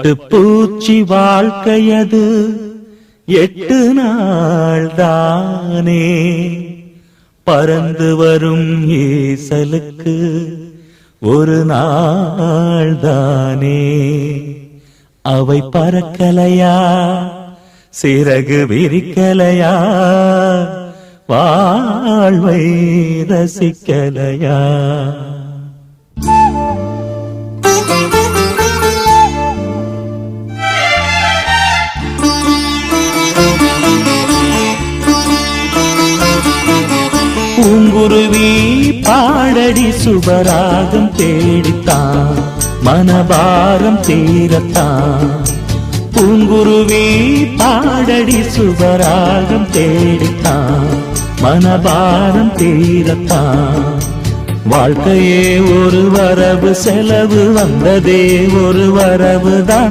பட்டுப்பூச்சி வாழ்க்கையது 8 நாள் தானே, பறந்து வரும் ஈசலுக்கு ஒரு நாள் தானே. அவை பறக்கலையா, சிறகு விரிக்கலையா, வாழ்வை ரசிக்கலையா? பூங்குருவி பாடடி சுபராகம் தேடித்தான், மனபாரம் தீரத்தான். பூங்குருவி பாடடி சுபராகம் தேடித்தான், மனபாரம் தீரத்தான். வாழ்க்கையே ஒரு வரவு, செலவு வந்ததே ஒரு வரவுதான்.